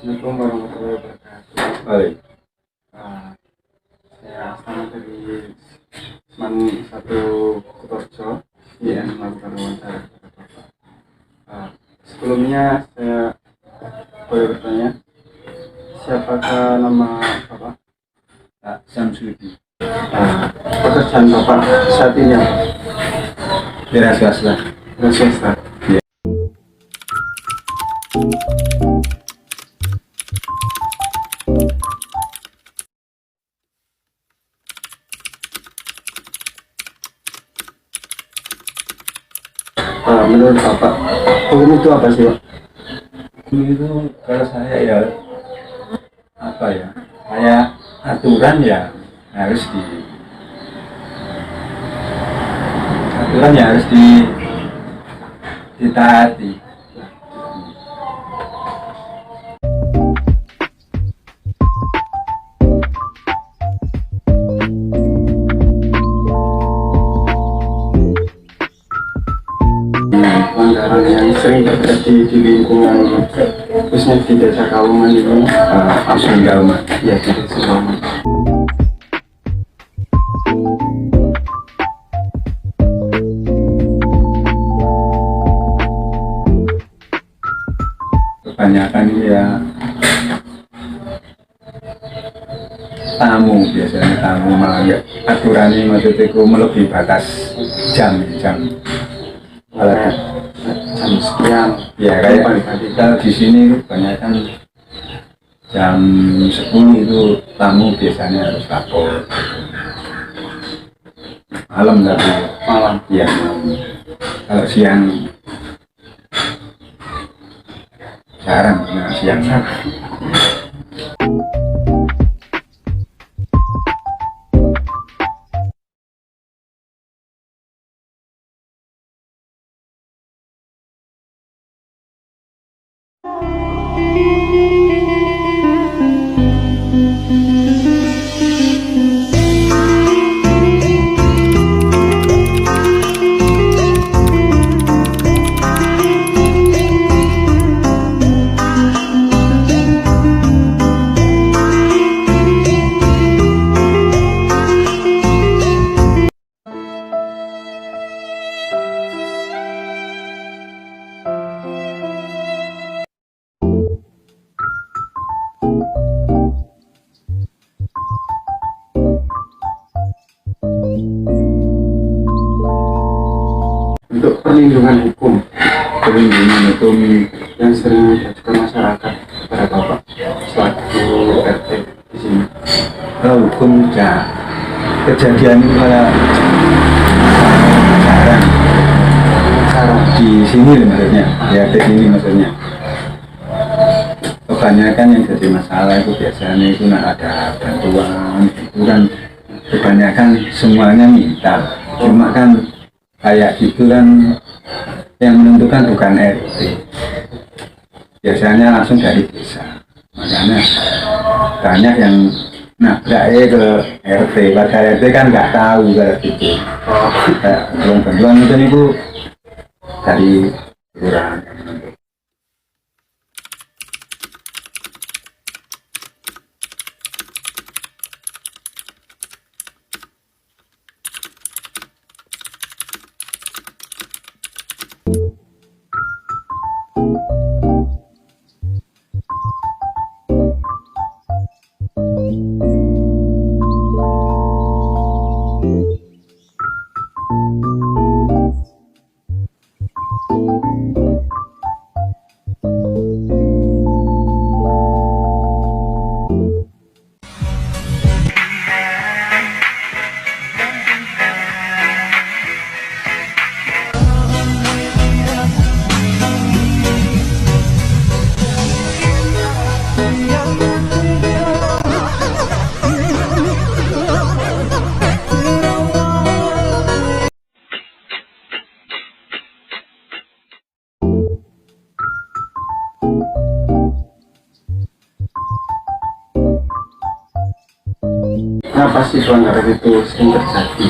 Assalamualaikum warahmatullahi wabarakatuh. Baik. Saya Aslan dari Seman 1 Kutorjo yang melakukan wawancara kepada Bapak. Sebelumnya saya boleh bertanya, siapakah nama Bapak? Pak Samsudi. Pekerjaan Bapak saat ini apa? Wira swasta. Swasta. Ya. Menurut Bapak, hukum itu apa sih, Pak? Hukum itu kalau saya ya apa ya? Kayak aturan ya harus ditaati. Pelanggaran yang sering terjadi di lingkungan khususnya di desa Kauman ini Dusun Kauman. ya di desa Kauman. Kebanyakan ya tamu, biasanya tamu malah nggak aturan ini, maksudnya itu melebihi batas jam. Kalau Jam sekian ya kayak kita di sini kebanyakan jam 10 itu tamu biasanya harus lapor. Malam tapi malam. ya kalau siang jarang, nah, siang Untuk perlindungan hukum yang sering diajukan masyarakat kepada Bapak selaku RT di sini. kalau hukum ya kejadian itu malah jarang di sini maksudnya, ya di sini maksudnya. Kebanyakan yang jadi masalah itu biasanya itu ada bantuan, hiburan, kebanyakan semuanya minta, cuma kan kayak gitu kan yang menentukan bukan RT, biasanya langsung dari desa, makanya banyak yang nabraknya ke RT, pada RT kan nggak tahu kalau gitu. Kayak bantuan itu dari kelurahan. kenapa sih pelanggaran itu sering terjadi?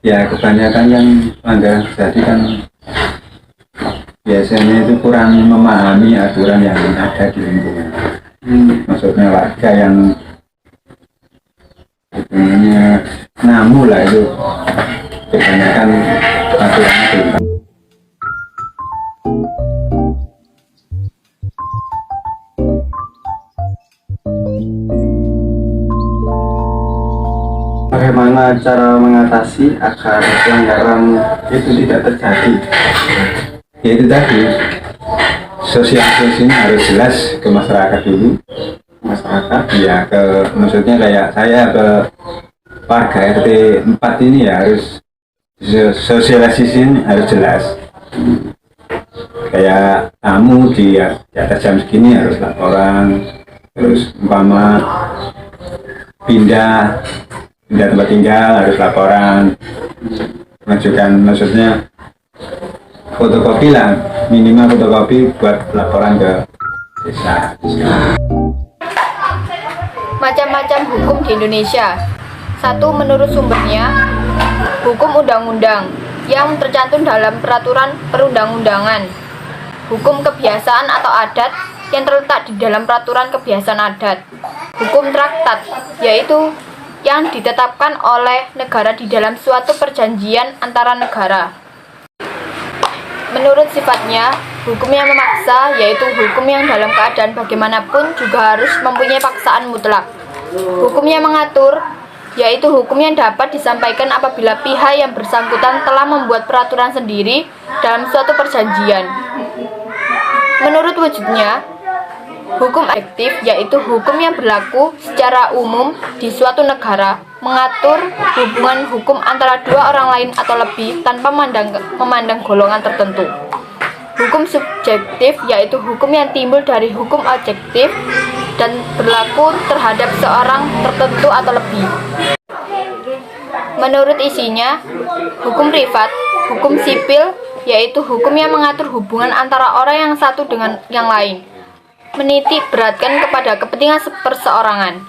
Ya kebanyakan kan pelanggaran terjadi kan biasanya itu kurang memahami aturan yang ada di lingkungan. Maksudnya warga yang sebenarnya namu lah itu kebanyakan aturannya belum. Bagaimana cara mengatasi agar pelanggaran itu tidak terjadi? Ya itu tadi, sosialisasinya harus jelas ke masyarakat dulu. Masyarakat Ya maksudnya kayak saya ke warga RT 4 ini ya harus sosialisasinya harus jelas. Kayak tamu di atas jam segini harus laporan, terus umpama pindah tempat tinggal harus laporan, mengajukan maksudnya fotokopi lah, minimal fotokopi buat laporan ke desa. Macam-macam hukum di Indonesia. 1. Menurut sumbernya, hukum undang-undang yang tercantum dalam peraturan perundang-undangan. Hukum kebiasaan atau adat yang terletak di dalam peraturan kebiasaan adat. Hukum traktat, yaitu yang ditetapkan oleh negara di dalam suatu perjanjian antara negara. Menurut sifatnya, hukum yang memaksa yaitu hukum yang dalam keadaan bagaimanapun juga harus mempunyai paksaan mutlak. Hukum yang mengatur yaitu hukum yang dapat disampaikan apabila pihak yang bersangkutan telah membuat peraturan sendiri dalam suatu perjanjian. Menurut wujudnya, hukum objektif yaitu hukum yang berlaku secara umum di suatu negara, mengatur hubungan hukum antara dua orang lain atau lebih tanpa memandang golongan tertentu. Hukum subjektif yaitu hukum yang timbul dari hukum objektif dan berlaku terhadap seorang tertentu atau lebih. Menurut isinya, hukum privat, hukum sipil yaitu hukum yang mengatur hubungan antara orang yang satu dengan yang lain, menitik beratkan kepada kepentingan perseorangan.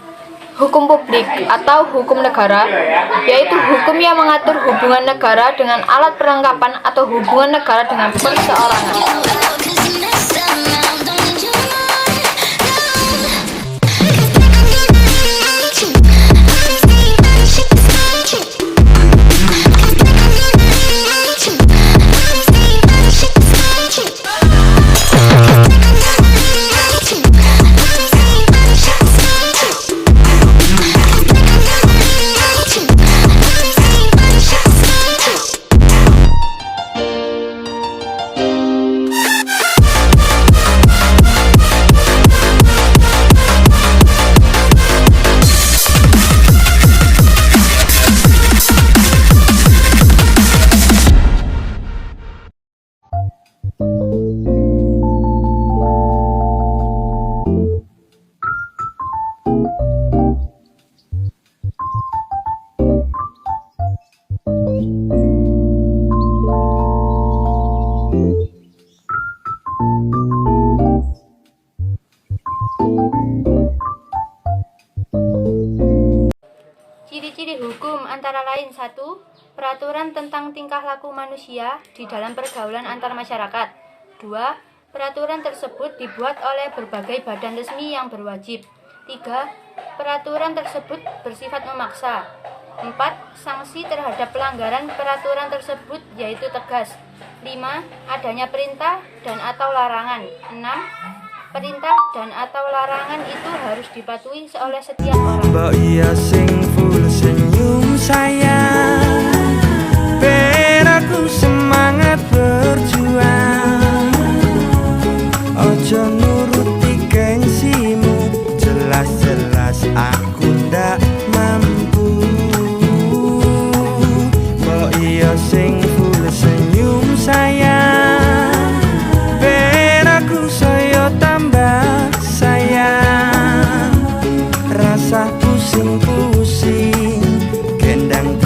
Hukum publik atau hukum negara yaitu hukum yang mengatur hubungan negara dengan alat perlengkapan atau hubungan negara dengan perseorangan. Ciri-ciri hukum antara lain 1. Peraturan tentang tingkah laku manusia di dalam pergaulan antar masyarakat. 2. Peraturan tersebut dibuat oleh berbagai badan resmi yang berwajib. 3. Peraturan tersebut bersifat memaksa. 4. Sanksi terhadap pelanggaran peraturan tersebut yaitu tegas. 5. Adanya perintah dan atau larangan. 6. Perintah dan atau larangan itu harus dipatuhi oleh setiap orang. Mbak iya sing full senyum sayang, ben aku semangat berjuang. Ojo nuruti gengsimu, jelas-jelas aku ndak mampu. Mbak iya sing full senyum sayang, ben aku saya tambah sayang. Rasa pusing-pusing gendang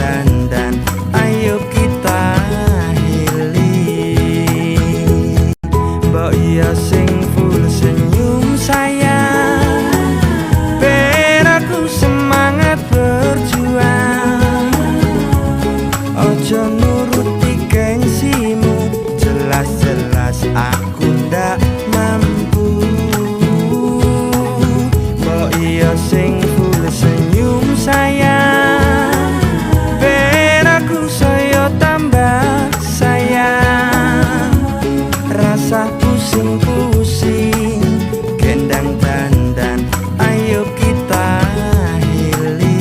kekasihmu. Jelas-jelas aku ndak mampu. Mbok iya sing full senyum sayang, ben aku saya tambah sayang. Rasa pusing-pusing gendang dandan, ayo kita healing.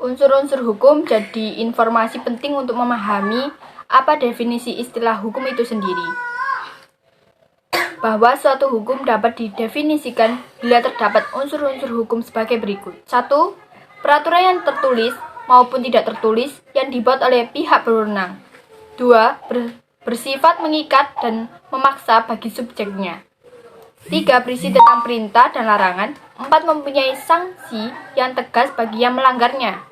Unsur-unsur hukum jadi informasi penting untuk memahami apa definisi istilah hukum itu sendiri. Bahwa suatu hukum dapat didefinisikan bila terdapat unsur-unsur hukum sebagai berikut. 1. Peraturan yang tertulis maupun tidak tertulis yang dibuat oleh pihak berwenang. 2. Bersifat mengikat dan memaksa bagi subjeknya. 3. Berisi tentang perintah dan larangan. 4. Mempunyai sanksi yang tegas bagi yang melanggarnya.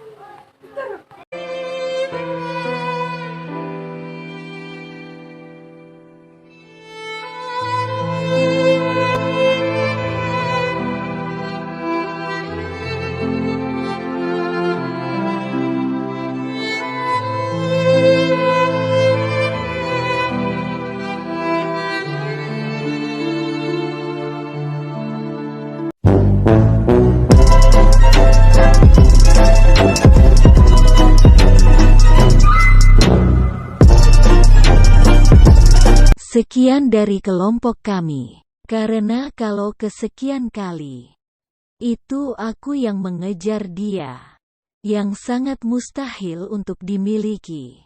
Sekian dari kelompok kami. Karena kalau kesekian kali, itu aku yang mengejar dia. Yang sangat mustahil untuk dimiliki.